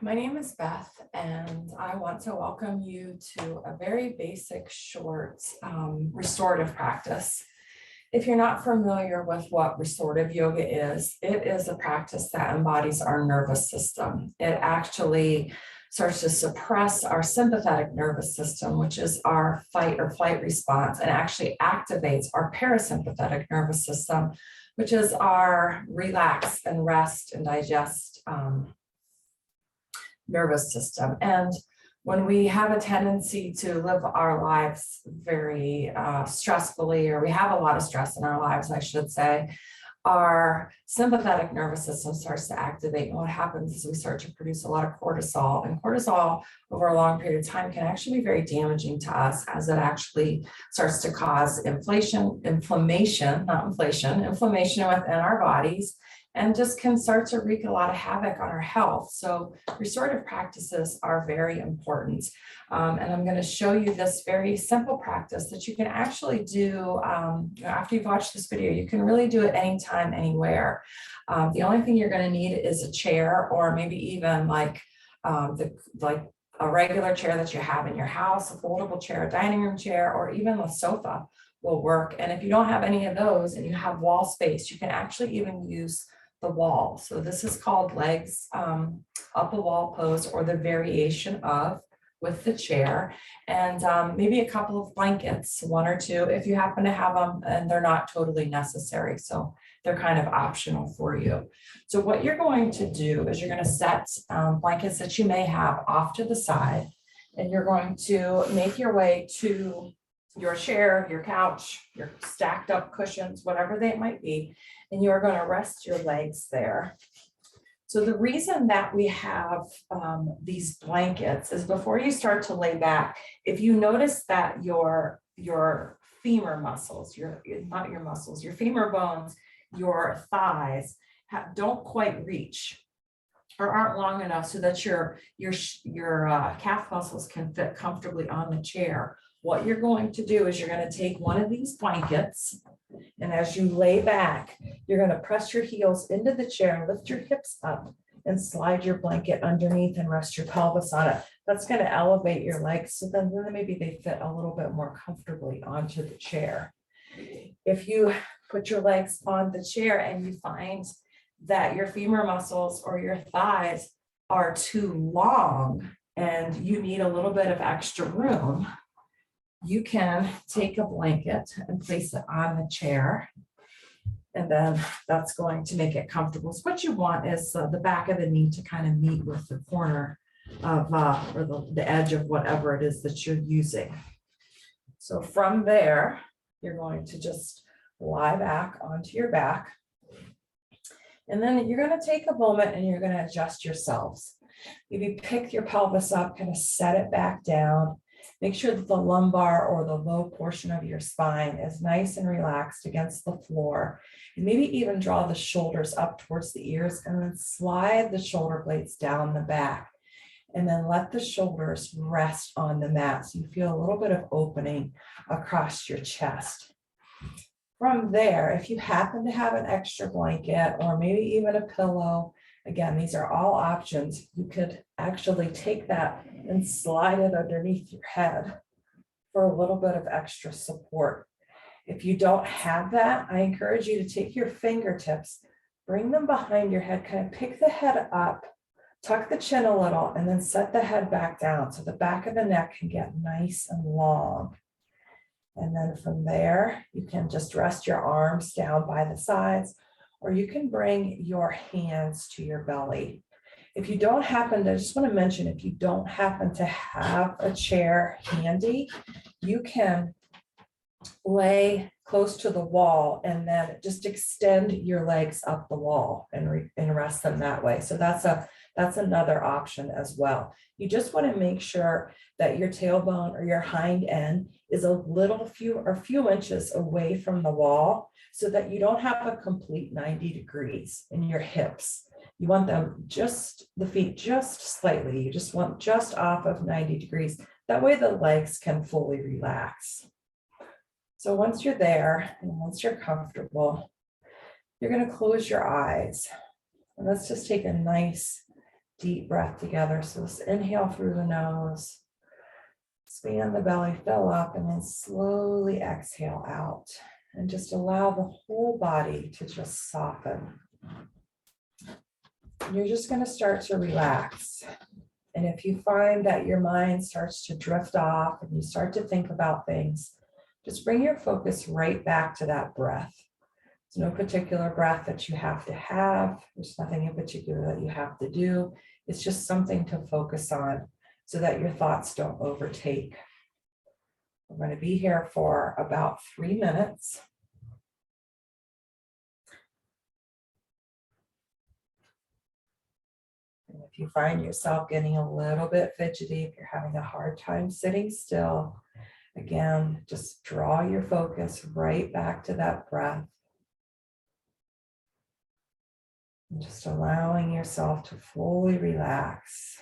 My name is Beth, and I want to welcome you to a very basic, short restorative practice. If you're not familiar with what restorative yoga is, it is a practice that embodies our nervous system. It actually starts to suppress our sympathetic nervous system, which is our fight or flight response, and actually activates our parasympathetic nervous system, which is our relax and rest and digest nervous system. And when we have a tendency to live our lives very stressfully, or we have a lot of stress in our lives, I should say, our sympathetic nervous system starts to activate. And what happens is we start to produce a lot of cortisol. And cortisol over a long period of time can actually be very damaging to us, as it actually starts to cause inflammation within our bodies, and just can start to wreak a lot of havoc on our health. So restorative practices are very important. And I'm going to show you this very simple practice that you can actually do after you've watched this video. You can really do it anytime, anywhere. The only thing you're going to need is a chair, or maybe even like a regular chair that you have in your house, a foldable chair, a dining room chair, or even a sofa will work. And if you don't have any of those and you have wall space, you can actually even use the wall. So this is called legs up a wall pose, or the variation of, with the chair, and maybe a couple of blankets, one or two if you happen to have them, and they're not totally necessary, so they're kind of optional for you. So what you're going to do is you're going to set blankets that you may have off to the side, and you're going to make your way to your chair, your couch, your stacked up cushions, whatever they might be, and you are going to rest your legs there. So the reason that we have these blankets is, before you start to lay back, if you notice that your femur muscles, your femur bones, your thighs don't quite reach or aren't long enough so that your calf muscles can fit comfortably on the chair. What you're going to do is you're going to take one of these blankets, and as you lay back, you're going to press your heels into the chair, lift your hips up, and slide your blanket underneath and rest your pelvis on it. That's going to elevate your legs, so then maybe they fit a little bit more comfortably onto the chair. If you put your legs on the chair and you find that your femur muscles or your thighs are too long and you need a little bit of extra room, you can take a blanket and place it on the chair, and then that's going to make it comfortable. So what you want is the back of the knee to kind of meet with the corner of or the edge of whatever it is that you're using. So from there, you're going to just lie back onto your back, and then you're going to take a moment and you're going to adjust yourselves. Maybe pick your pelvis up, kind of set it back down. Make sure that the lumbar or the low portion of your spine is nice and relaxed against the floor. And maybe even draw the shoulders up towards the ears, and then slide the shoulder blades down the back. And then let the shoulders rest on the mat, so you feel a little bit of opening across your chest. From there, if you happen to have an extra blanket or maybe even a pillow, again, these are all options. You could actually take that and slide it underneath your head for a little bit of extra support. If you don't have that, I encourage you to take your fingertips, bring them behind your head, kind of pick the head up, tuck the chin a little, and then set the head back down so the back of the neck can get nice and long. And then from there, you can just rest your arms down by the sides, or you can bring your hands to your belly. If you don't happen to, I just want to mention, if you don't happen to have a chair handy, you can lay close to the wall and then just extend your legs up the wall and rest them that way. So that's another option as well. You just want to make sure that your tailbone or your hind end is a few inches away from the wall, so that you don't have a complete 90 degrees in your hips. You want them the feet just slightly. You just want just off of 90 degrees. That way the legs can fully relax. So once you're there and once you're comfortable, you're going to close your eyes. And let's just take a nice deep breath together. So let's inhale through the nose, expand the belly, fill up, and then slowly exhale out. And just allow the whole body to just soften. You're just going to start to relax. And if you find that your mind starts to drift off and you start to think about things, just bring your focus right back to that breath. There's no particular breath that you have to have. There's nothing in particular that you have to do. It's just something to focus on so that your thoughts don't overtake. We're going to be here for about 3 minutes. And if you find yourself getting a little bit fidgety, if you're having a hard time sitting still, again, just draw your focus right back to that breath. And just allowing yourself to fully relax.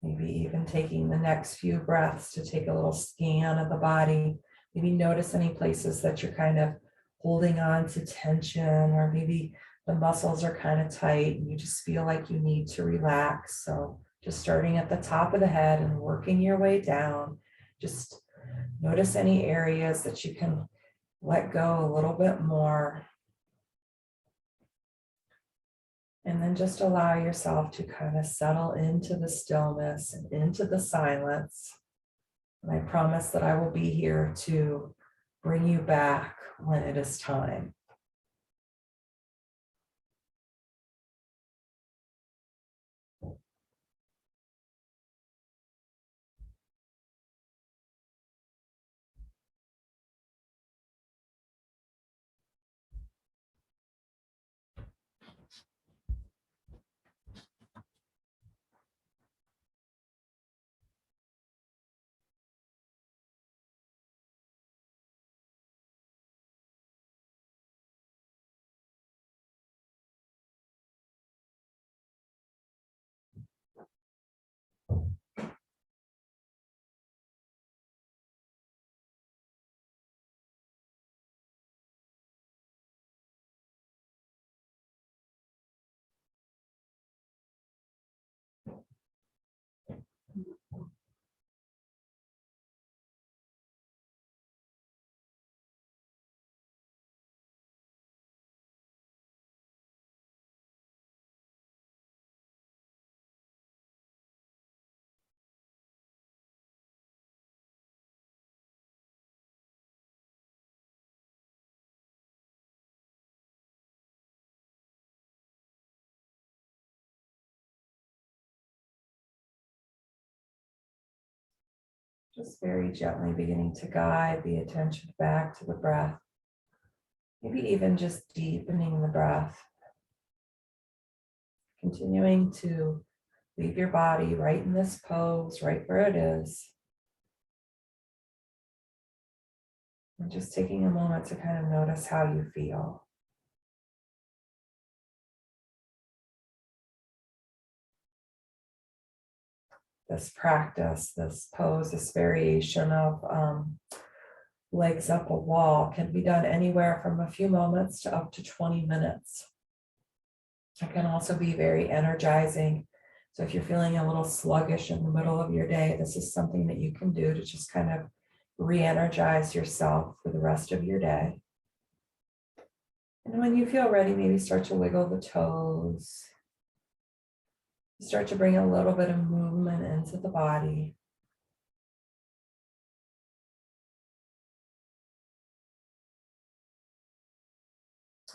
Maybe even taking the next few breaths to take a little scan of the body. Maybe notice any places that you're kind of holding on to tension, or maybe the muscles are kind of tight and you just feel like you need to relax. So just starting at the top of the head and working your way down, just notice any areas that you can let go a little bit more. And then just allow yourself to kind of settle into the stillness and into the silence. And I promise that I will be here to bring you back when it is time. Just very gently beginning to guide the attention back to the breath. Maybe even just deepening the breath. Continuing to leave your body right in this pose, right where it is. And just taking a moment to kind of notice how you feel. This practice, this pose, this variation of legs up a wall can be done anywhere from a few moments to up to 20 minutes. It can also be very energizing. So if you're feeling a little sluggish in the middle of your day, this is something that you can do to just kind of re-energize yourself for the rest of your day. And when you feel ready, maybe start to wiggle the toes. Start to bring a little bit of movement into the body.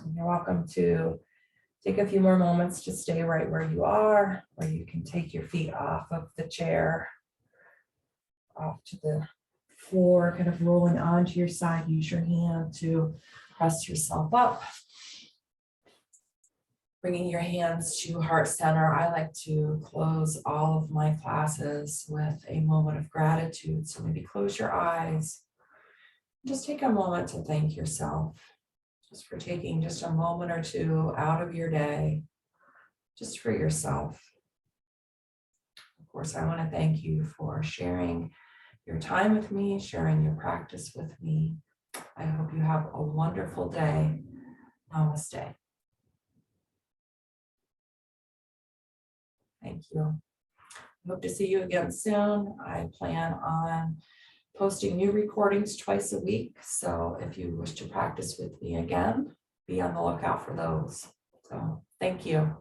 And you're welcome to take a few more moments to stay right where you are, or you can take your feet off of the chair, off to the floor, kind of rolling onto your side. Use your hand to press yourself up. Bringing your hands to heart center. I like to close all of my classes with a moment of gratitude. So maybe close your eyes. Just take a moment to thank yourself, just for taking just a moment or two out of your day, just for yourself. Of course, I want to thank you for sharing your time with me, sharing your practice with me. I hope you have a wonderful day. Namaste. Thank you. Hope to see you again soon. I plan on posting new recordings twice a week. So if you wish to practice with me again, be on the lookout for those. So thank you.